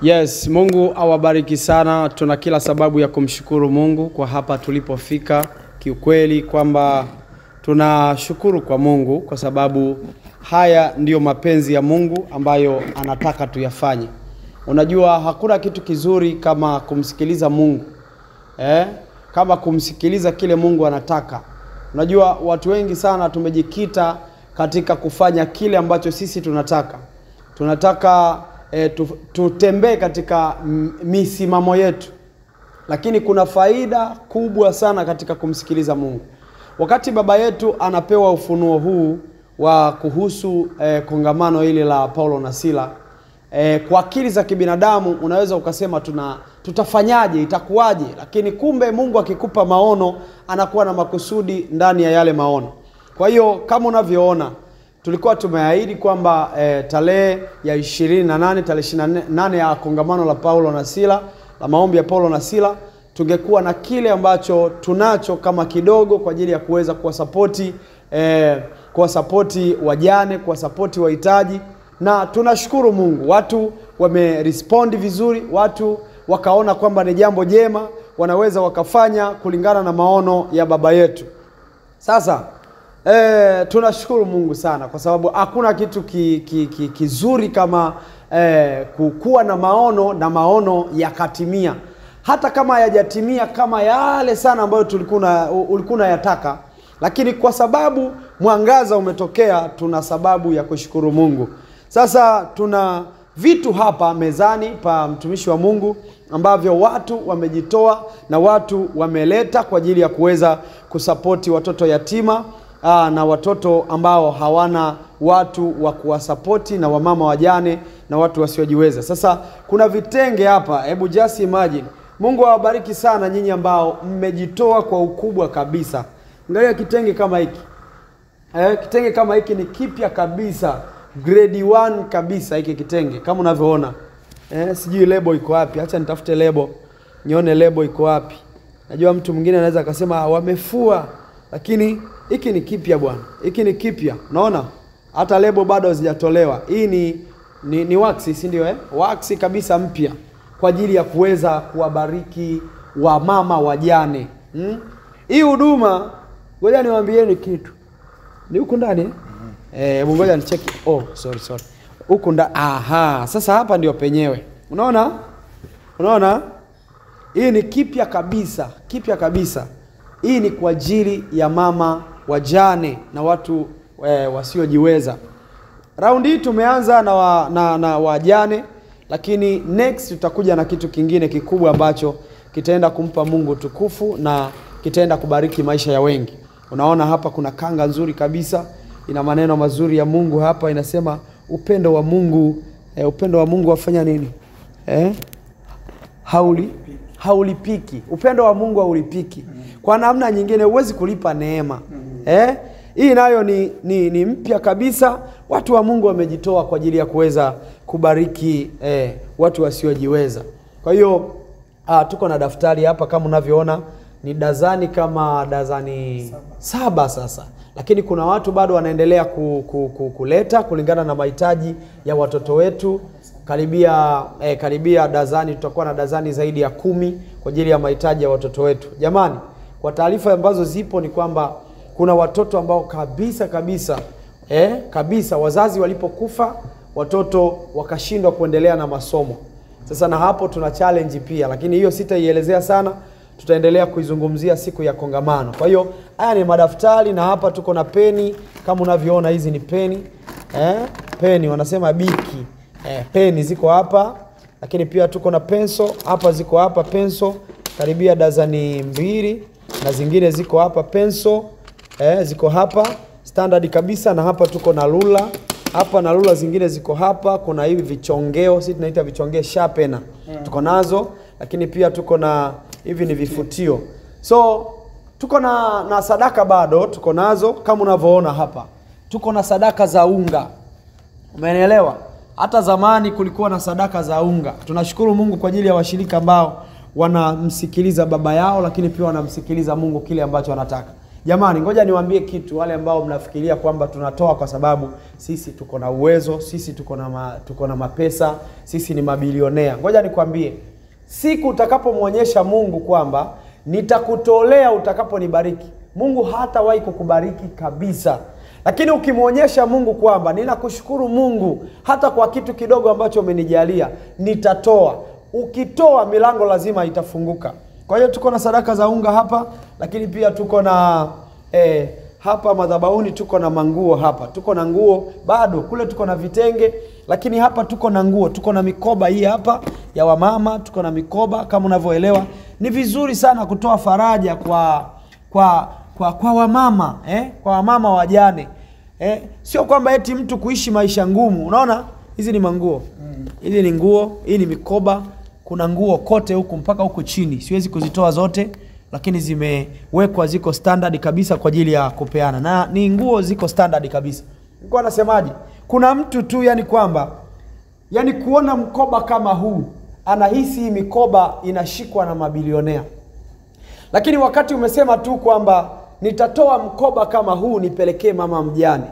Yes, Mungu awabariki sana. Tuna kila sababu ya kumshukuru Mungu kwa hapa tulipofika. Kiukweli kwamba tunashukuru kwa Mungu kwa sababu haya ndiyo mapenzi ya Mungu ambayo anataka tuyafanye. Unajua hakuna kitu kizuri kama kumsikiliza Mungu. Kama kumsikiliza kile Mungu anataka. Unajua watu wengi sana tumejikita katika kufanya kile ambacho sisi tunataka. Tunataka tutembee katika misimamo yetu. Lakini kuna faida kubwa sana katika kumsikiliza Mungu. Wakati baba yetu anapewa ufunuo huu wa kuhusu kongamano hili la Paulo na Sila, kwa akili za kibinadamu unaweza ukasema tutafanyaje, itakuwaje? Lakini kumbe Mungu akikupa maono anakuwa na makusudi ndani ya yale maono. Kwa hiyo kama unavyoona tulikuwa tumeahidi kwamba tarehe ya 28, tarehe 28 ya kongamano la Paulo na Sila, la maombi ya Paulo na Sila, tungekuwa na kile ambacho tunacho kama kidogo kwa ajili ya kuweza kuwasapoti wajane, kuwasapoti wahitaji. Na tunashukuru Mungu, watu wamerespondi vizuri, watu wakaona kwamba ni jambo jema, wanaweza wakafanya kulingana na maono ya baba yetu. Sasa tunashukuru Mungu sana kwa sababu hakuna kitu kizuri kama kukuwa na maono yakatimia. Hata kama hayajatimia kama yale sana ambayo ulikuwa yataka, lakini kwa sababu mwangaza umetokea, tuna sababu ya kushukuru Mungu. Sasa tuna vitu hapa mezani pa mtumishi wa Mungu ambavyo watu wamejitoa na watu wameleta kwa ajili ya kuweza kusapoti watoto yatima na watoto ambao hawana watu wa kuwasapoti, na wamama wajane na watu wasiojiweza. Sasa kuna vitenge hapa, hebu just imagine. Mungu awabariki sana nyinyi ambao mmejitoa kwa ukubwa kabisa. Angalia kitenge kama hiki. Kitenge kama hiki ni kipya kabisa. Grade 1 kabisa hiki kitenge kama unavyoona. Sijui lebo iko wapi. Acha nitafute lebo. Nione lebo iko wapi. Najua mtu mwingine anaweza akasema wamefua, lakini hiki ni kipya bwana. Hiki ni kipya. Unaona? Hata lebo bado hazijatolewa. Hii ni wax, si ndio Wax kabisa mpya kwa ajili ya kuweza kuwabariki wamama wajane. Hii huduma, ngoja niwaambieni kitu. Ni huko ndani ngoja nicheki. Sorry. Huko ndani. Sasa hapa ndio penyewe. Unaona? Hii ni kipya kabisa. Hii ni kwa ajili ya mama wajane na watu wasiojiweza. Raundi hii tumeanza na wajane, lakini next tutakuja na kitu kingine kikubwa ambacho kitaenda kumpa Mungu tukufu na kitaenda kubariki maisha ya wengi. Unaona hapa kuna kanga nzuri kabisa, ina maneno mazuri ya Mungu hapa, inasema upendo wa Mungu. Upendo wa Mungu wafanya nini? Haulipiki. Upendo wa Mungu haulipiki. Kwa namna nyingine huwezi kulipa neema. Hii nayo ni mpya kabisa. Watu wa Mungu wamejitoa kwa ajili ya kuweza kubariki watu wasiojiweza. Kwa hiyo tuko na daftari hapa kama unavyoona, ni dazani kama dazani 7 sasa. Lakini kuna watu bado wanaendelea kuleta kulingana na mahitaji ya watoto wetu. Karibia dazani, tutakuwa na dazani zaidi ya 10 kwa ajili ya mahitaji ya watoto wetu. Jamani, kwa taarifa ambazo zipo ni kwamba kuna watoto ambao kabisa wazazi walipokufa watoto wakashindwa kuendelea na masomo. Sasa na hapo tuna challenge pia, lakini hiyo sitaielezea sana, tutaendelea kuizungumzia siku ya kongamano. Kwa hiyo haya ni madaftari, na hapa tuko na peni kama unavyoona, hizi ni peni. Peni wanasema biki. Peni ziko hapa, lakini pia tuko na penso hapa, ziko hapa penso karibia dazani 2, na zingine ziko hapa penso ziko hapa standard kabisa. Na hapa tuko na rula hapa, na rula zingine ziko hapa. Kuna hivi vichongeo, sisi tunaita vichongeo sharpener, tuko nazo. Lakini pia tuko na hivi ni vifutio. So tuko na sadaka bado tuko nazo kama unavyoona hapa. Tuko na sadaka za unga. Umeelewa? Hata zamani kulikuwa na sadaka za unga. Tunashukuru Mungu kwa ajili ya washirika ambao wanamsikiliza baba yao, lakini pia wanamsikiliza Mungu kile ambacho anataka. Jamani, ngoja niwaambie kitu, wale ambao mnafikiria kwamba tunatoa kwa sababu sisi tuko na uwezo, sisi tuko na mapesa, sisi ni mabilionea. Ngoja nikwambie, siku utakapomuonyesha Mungu kwamba nitakutolea utakaponibariki, Mungu hatawahi kukubariki kabisa. Lakini ukimuonyesha Mungu kwamba ninakushukuru Mungu hata kwa kitu kidogo ambacho umenijalia, nitatoa. Ukitoa, milango lazima itafunguka. Kwa hiyo tuko na sadaka za unga hapa, lakini pia tuko na hapa madhabahuni tuko na manguo hapa. Tuko na nguo bado, kule tuko na vitenge, lakini hapa tuko na nguo, tuko na mikoba hii hapa ya wamama, tuko na mikoba kama unavyoelewa. Ni vizuri sana kutoa faraja kwa wamama, kwa wamama wajane. Sio kwamba eti mtu kuishi maisha ngumu. Unaona? Hizi ni manguo. Hizi ni nguo, hii ni mikoba. Kuna nguo kote huku mpaka huku chini. Siwezi kuzitoa zote, lakini zimewekwa, ziko standard kabisa kwa ajili ya kupeana. Na ni nguo ziko standard kabisa. Nilikuwa nasemaje? Kuna mtu tu kwamba kuona mkoba kama huu, anahisi hii mikoba inashikwa na mabilionea. Lakini wakati umesema tu kwamba nitatoa mkoba kama huu nipelekee mama mjane,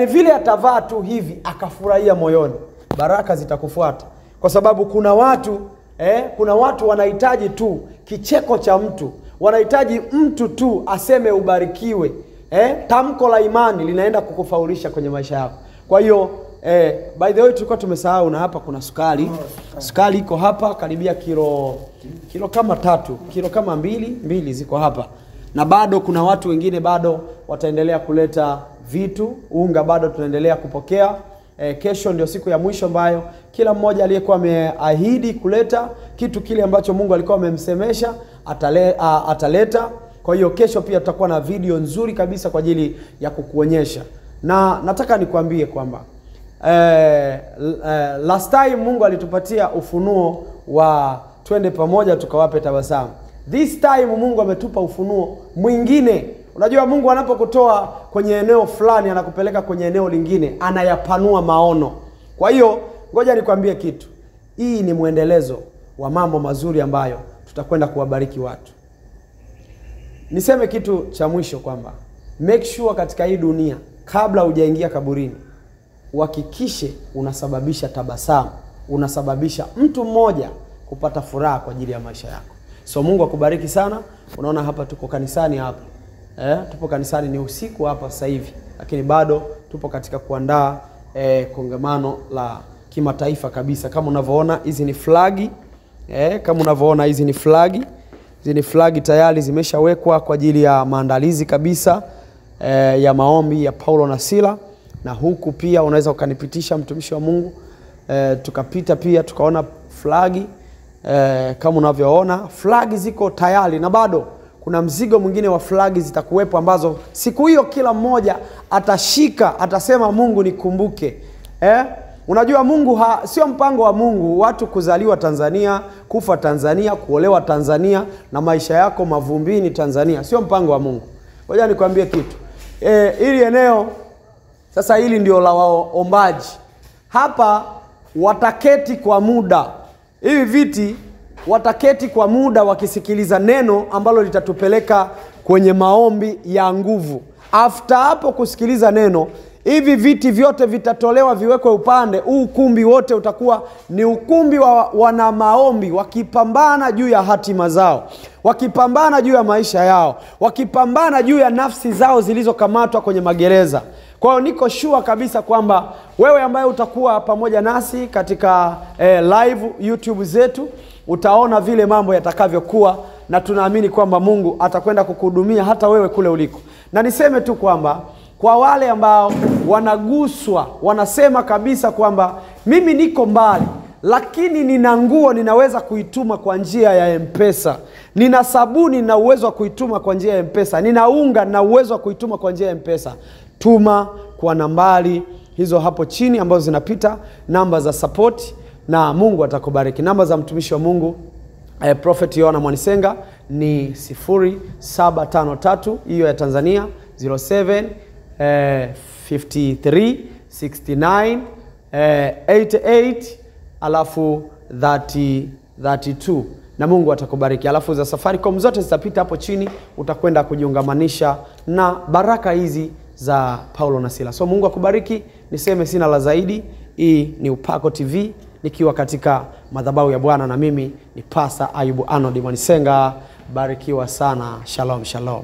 vile atavaa tu hivi akafurahia moyoni, baraka zitakufuata. Kwa sababu kuna watu wanahitaji tu kicheko cha mtu, wanahitaji mtu tu aseme ubarikiwe. Tamko la imani linaenda kukufaulisha kwenye maisha yako. Kwa hiyo by the way, tulikuwa tumesahau, na hapa kuna sukari. Sukari iko hapa karibia kilo kama 3, kilo kama mbili ziko hapa. Na bado kuna watu wengine bado wataendelea kuleta vitu. Unga bado tunaendelea kupokea. Kesho ndio siku ya mwisho ambayo kila mmoja aliyekuwa ameahidi kuleta kitu kile ambacho Mungu alikuwa amemsemesha ataleta. Kwa hiyo kesho pia tutakuwa na video nzuri kabisa kwa ajili ya kukuonyesha. Na nataka nikwambie kwamba last time Mungu alitupatia ufunuo wa twende pamoja tukawape tabasamu. This time Mungu ametupa ufunuo mwingine. Unajua Mungu anapokutoa kwenye eneo fulani anakupeleka kwenye eneo lingine, anayapanua maono. Kwa hiyo ngoja nikwambie kitu. Hii ni muendelezo wa mambo mazuri ambayo tutakwenda kuwabariki watu. Niseme kitu cha mwisho kwamba make sure katika hii dunia, kabla hujaingia kaburini, uhakikishe unasababisha tabasamu, unasababisha mtu mmoja kupata furaha kwa ajili ya maisha yako. So Mungu akubariki sana. Unaona hapa tuko kanisani hapa. Tupo kanisani, ni usiku hapa sasa hivi, lakini bado tupo katika kuandaa kongamano la kimataifa kabisa. Kama unavyoona hizi ni flagi. Kama unavyoona hizi ni flagi. Hizi ni flagi tayari zimeshawekwa kwa ajili ya maandalizi kabisa ya maombi ya Paulo na Sila. Na huku pia unaweza ukanipitisha mtumishi wa Mungu. Tukapita pia tukaona flagi. Kama unavyoona flagi ziko tayari, na bado kuna mzigo mwingine wa flagi zitakuwepo ambazo siku hiyo kila mmoja atashika, atasema Mungu nikumbuke. Unajua Mungu sio mpango wa Mungu watu kuzaliwa Tanzania, kufa Tanzania, kuolewa Tanzania na maisha yako mavumbini Tanzania. Sio mpango wa Mungu. Ngoja nikwambie kitu. Hili eneo sasa, hili ndio la waombaji. Hapa wataketi kwa muda. Hivi viti wataketi kwa muda wakisikiliza neno ambalo litatupeleka kwenye maombi ya nguvu. After hapo kusikiliza neno, hivi viti vyote vitatolewa viwekwe upande. Huu ukumbi wote utakuwa ni ukumbi wa wana maombi, wakipambana juu ya hatima zao, wakipambana juu ya maisha yao, wakipambana juu ya nafsi zao zilizokamatwa kwenye magereza. Kwa hiyo niko sure kabisa kwamba wewe ambaye utakuwa pamoja nasi katika live YouTube zetu, utaona vile mambo yatakavyokuwa, na tunaamini kwamba Mungu atakwenda kukuhudumia hata wewe kule uliko. Na niseme tu kwamba kwa wale ambao wanaguswa, wanasema kabisa kwamba mimi niko mbali, lakini nina nguo ninaweza kuituma kwa njia ya M-Pesa. Nina sabuni na uwezo wa kuituma kwa njia ya M-Pesa. Nina unga na uwezo wa kuituma kwa njia ya M-Pesa. Tuma kwa nambari hizo hapo chini ambazo zinapita, namba za support, na Mungu atakubariki. Namba za mtumishi wa Mungu Prophet Yohana Mwanisenga ni 0753, hiyo ya Tanzania, 07 53 69 88 alafu 32. na Mungu atakubariki. Alafu za Safaricom zote zitapita hapo chini, utakwenda kujiungamanisha na baraka hizi za Paulo na Sila. So Mungu akubariki, niseme sina la zaidi. Hii ni Upako TV nikiwa katika madhabahu ya Bwana, na mimi ni Pastor Ayubu Arnold Mwanisenga. Barikiwa sana. Shalom, shalom.